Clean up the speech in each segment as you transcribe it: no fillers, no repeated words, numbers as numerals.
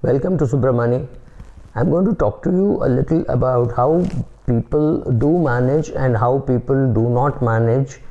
Welcome to Subramani. I'm going to talk to you a little about how people do manage and how people do not manage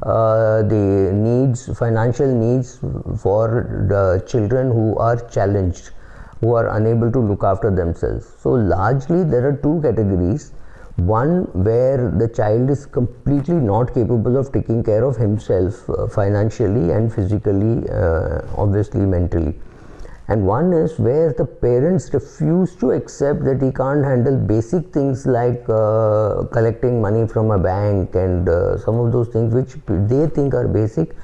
the needs, financial needs for the children who are challenged, who are unable to look after themselves. So largely there are two categories. One where the child is completely not capable of taking care of himself financially and physically, obviously mentally. And one is where the parents refuse to accept that he can't handle basic things like collecting money from a bank and some of those things which they think are basic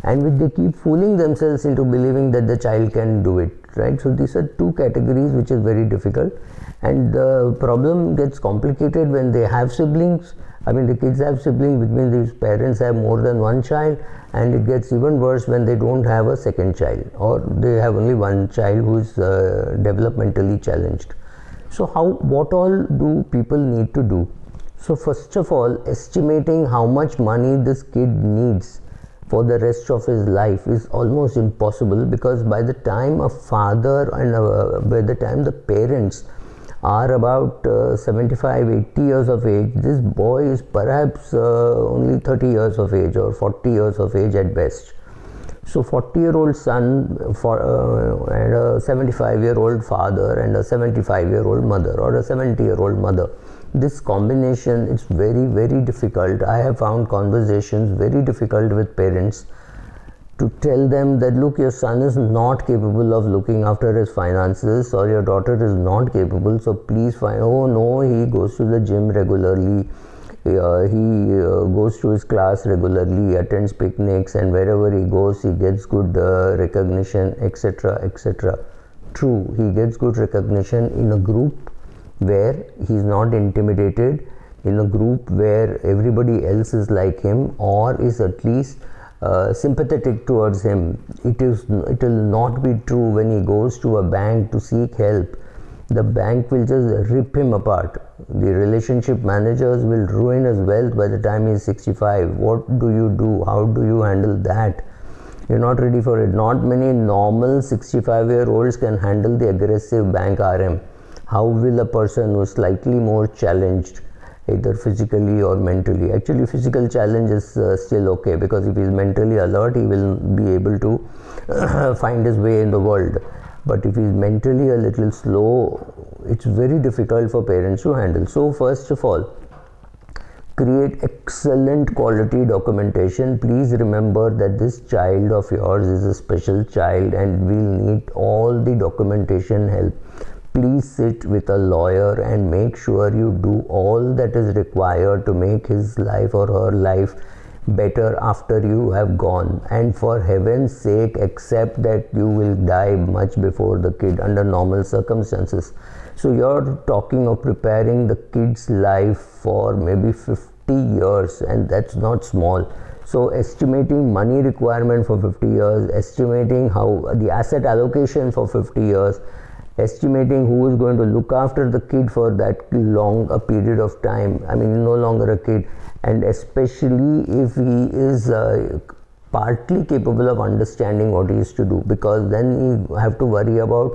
and which they keep fooling themselves into believing that the child can do it, right? So these are two categories which is very difficult, and the problem gets complicated when they have siblings. I mean, the kids have siblings, which means these parents have more than one child, and it gets even worse when they don't have a second child or they have only one child who is developmentally challenged. So what all do people need to do? So first of all, estimating how much money this kid needs for the rest of his life is almost impossible, because by the time a father and by the time the parents are about 75-80 years of age, this boy is perhaps only 30 years of age or 40 years of age at best. So 40-year-old son and a 75-year-old father and a 75-year-old mother or a 70-year-old mother, this combination is very, very difficult. I have found conversations very difficult with parents to tell them that, look, your son is not capable of looking after his finances, or your daughter is not capable, so please find, oh no, he goes to the gym regularly, he goes to his class regularly, attends picnics, and wherever he goes he gets good recognition, etc., etc. True, he gets good recognition in a group where he is not intimidated, in a group where everybody else is like him or is at least sympathetic towards him. It will not be true when he goes to a bank to seek help. The bank will just rip him apart. The relationship managers will ruin his wealth by the time he is 65. What do you do? How do you handle that? You're not ready for it. Not many normal 65-year-olds can handle the aggressive bank RM. How will a person who is slightly more challenged, either physically or mentally? Actually, physical challenge is still okay, because if he is mentally alert, he will be able to find his way in the world. But if he is mentally a little slow, it's very difficult for parents to handle. So first of all, create excellent quality documentation. Please remember that this child of yours is a special child and will need all the documentation help. Please sit with a lawyer and make sure you do all that is required to make his life or her life better after you have gone. And for heaven's sake, accept that you will die much before the kid under normal circumstances. So you're talking of preparing the kid's life for maybe 50 years, and that's not small. So estimating money requirement for 50 years, estimating how the asset allocation for 50 years, estimating who is going to look after the kid for that long a period of time. I mean, no longer a kid, and especially if he is partly capable of understanding what he is to do, because then you have to worry about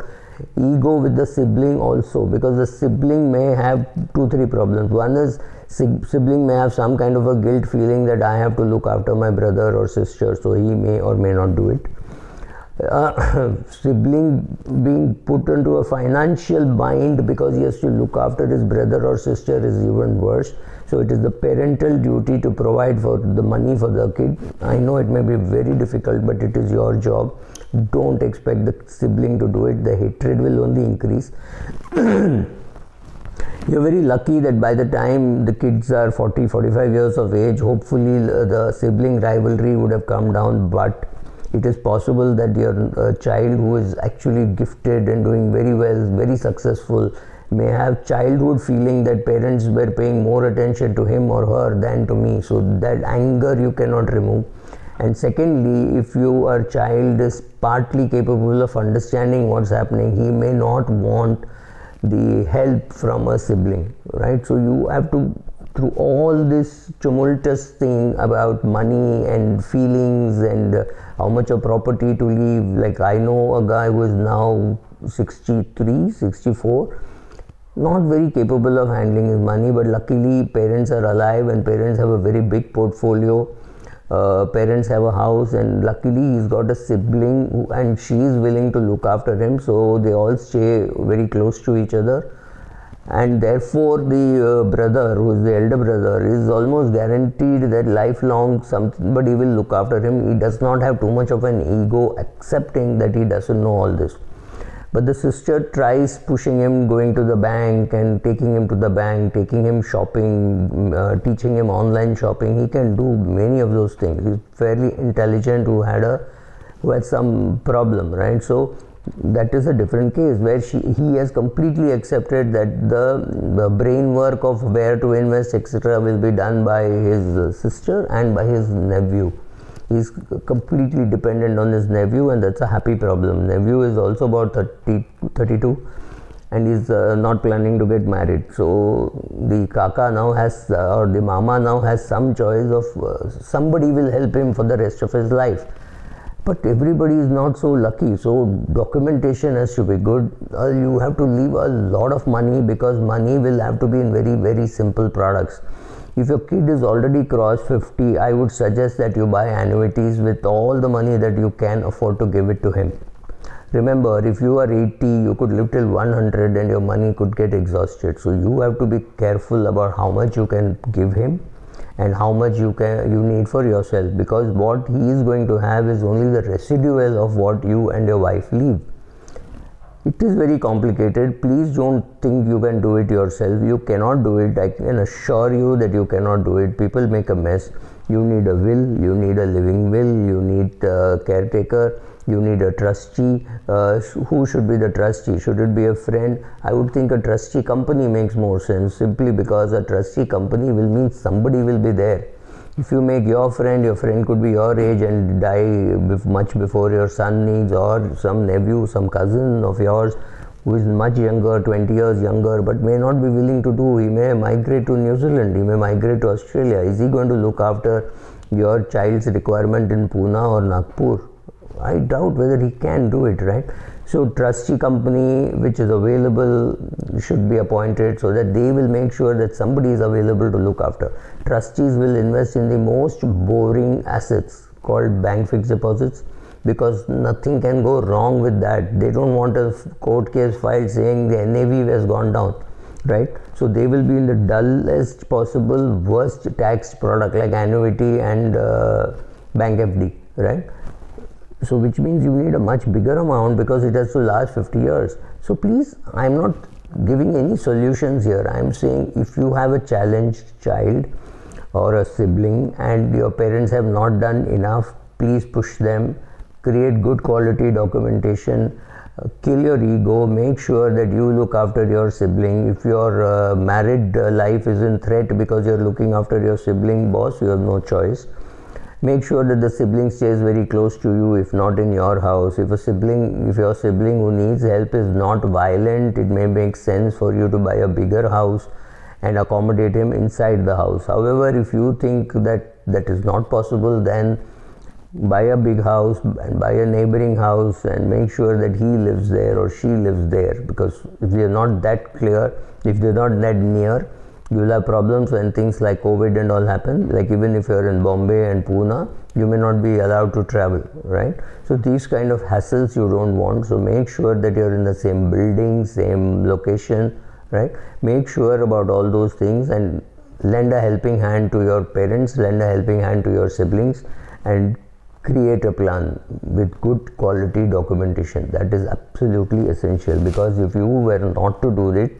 ego with the sibling also, because the sibling may have 2-3 problems. One is sibling may have some kind of a guilt feeling that I have to look after my brother or sister, so he may or may not do it. Sibling being put into a financial bind because he has to look after his brother or sister is even worse. So it is the parental duty to provide for the money for the kid. I know it may be very difficult, but it is your job. Don't expect the sibling to do it. The hatred will only increase. You're very lucky that by the time the kids are 40-45 years of age, hopefully the sibling rivalry would have come down, but it is possible that your child who is actually gifted and doing very well, very successful, may have childhood feeling that parents were paying more attention to him or her than to me. So that anger you cannot remove. And secondly, if your child is partly capable of understanding what's happening, he may not want the help from a sibling, right? So you have to through all this tumultuous thing about money and feelings and how much of property to leave. Like I know a guy who is now 63, 64, not very capable of handling his money, but luckily parents are alive and parents have a very big portfolio. Parents have a house, and luckily he's got a sibling and she is willing to look after him, so they all stay very close to each other. And therefore the brother, who is the elder brother, is almost guaranteed that lifelong somebody will look after him. He does not have too much of an ego, accepting that he doesn't know all this. But the sister tries pushing him, going to the bank and taking him to the bank, taking him shopping, teaching him online shopping. He can do many of those things. He's fairly intelligent, who had some problem, right? So that is a different case where he has completely accepted that the brain work of where to invest, etc., will be done by his sister and by his nephew. He's completely dependent on his nephew, and that's a happy problem. Nephew is also about 32 and is not planning to get married. So the kaka now has, or the mama now has some choice of somebody will help him for the rest of his life. But everybody is not so lucky. So documentation has to be good. You have to leave a lot of money, because money will have to be in very, very simple products. If your kid is already crossed 50, I would suggest that you buy annuities with all the money that you can afford to give it to him. Remember, if you are 80, you could live till 100 and your money could get exhausted. So you have to be careful about how much you can give him and how much you need for yourself, because what he is going to have is only the residual of what you and your wife leave. It is very complicated. Please don't think you can do it yourself. You cannot do it. I can assure you that you cannot do it. People make a mess. You need a will, you need a living will, you need a caretaker, you need a trustee. Who should be the trustee? Should it be a friend? I would think a trustee company makes more sense, simply because a trustee company will mean somebody will be there. If you make your friend could be your age and die much before your son needs, or some nephew, some cousin of yours who is much younger, 20 years younger, but may not be willing to do. He may migrate to New Zealand, he may migrate to Australia. Is he going to look after your child's requirement in Pune or Nagpur? I doubt whether he can do it, right? So trustee company which is available should be appointed, so that they will make sure that somebody is available to look after. Trustees will invest in the most boring assets called bank fixed deposits, because nothing can go wrong with that. They don't want a court case filed saying the NAV has gone down, right? So they will be in the dullest possible, worst taxed product like annuity and bank FD, right? So which means you need a much bigger amount, because it has to last 50 years. So please, I am not giving any solutions here. I am saying if you have a challenged child or a sibling and your parents have not done enough, please push them. Create good quality documentation. Kill your ego. Make sure that you look after your sibling. If your married life is in threat because you are looking after your sibling, boss, you have no choice. Make sure that the sibling stays very close to you, if not in your house. If your sibling who needs help is not violent, it may make sense for you to buy a bigger house and accommodate him inside the house. However, if you think that is not possible, then buy a big house and buy a neighboring house and make sure that he lives there or she lives there, because if they are not that clear, if they are not that near, you will have problems when things like COVID and all happen. Like even if you are in Bombay and Pune, you may not be allowed to travel, right? So these kind of hassles you don't want. So make sure that you are in the same building, same location, right? Make sure about all those things and lend a helping hand to your parents, lend a helping hand to your siblings, and create a plan with good quality documentation. That is absolutely essential, because if you were not to do it,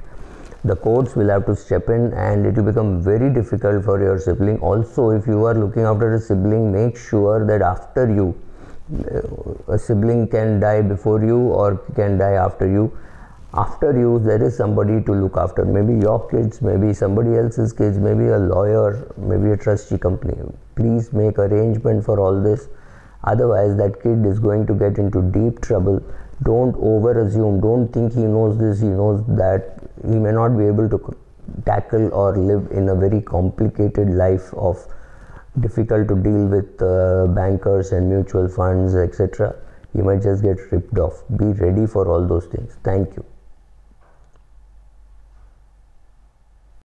the courts will have to step in and it will become very difficult for your sibling. Also, if you are looking after a sibling, make sure that after you, a sibling can die before you or can die after you. After you, there is somebody to look after. Maybe your kids, maybe somebody else's kids, maybe a lawyer, maybe a trustee company. Please make arrangement for all this. Otherwise, that kid is going to get into deep trouble. Don't over assume. Don't think he knows this, he knows that. He may not be able to tackle or live in a very complicated life of difficult to deal with bankers and mutual funds, etc., you might just get ripped off. Be ready for all those things. Thank you.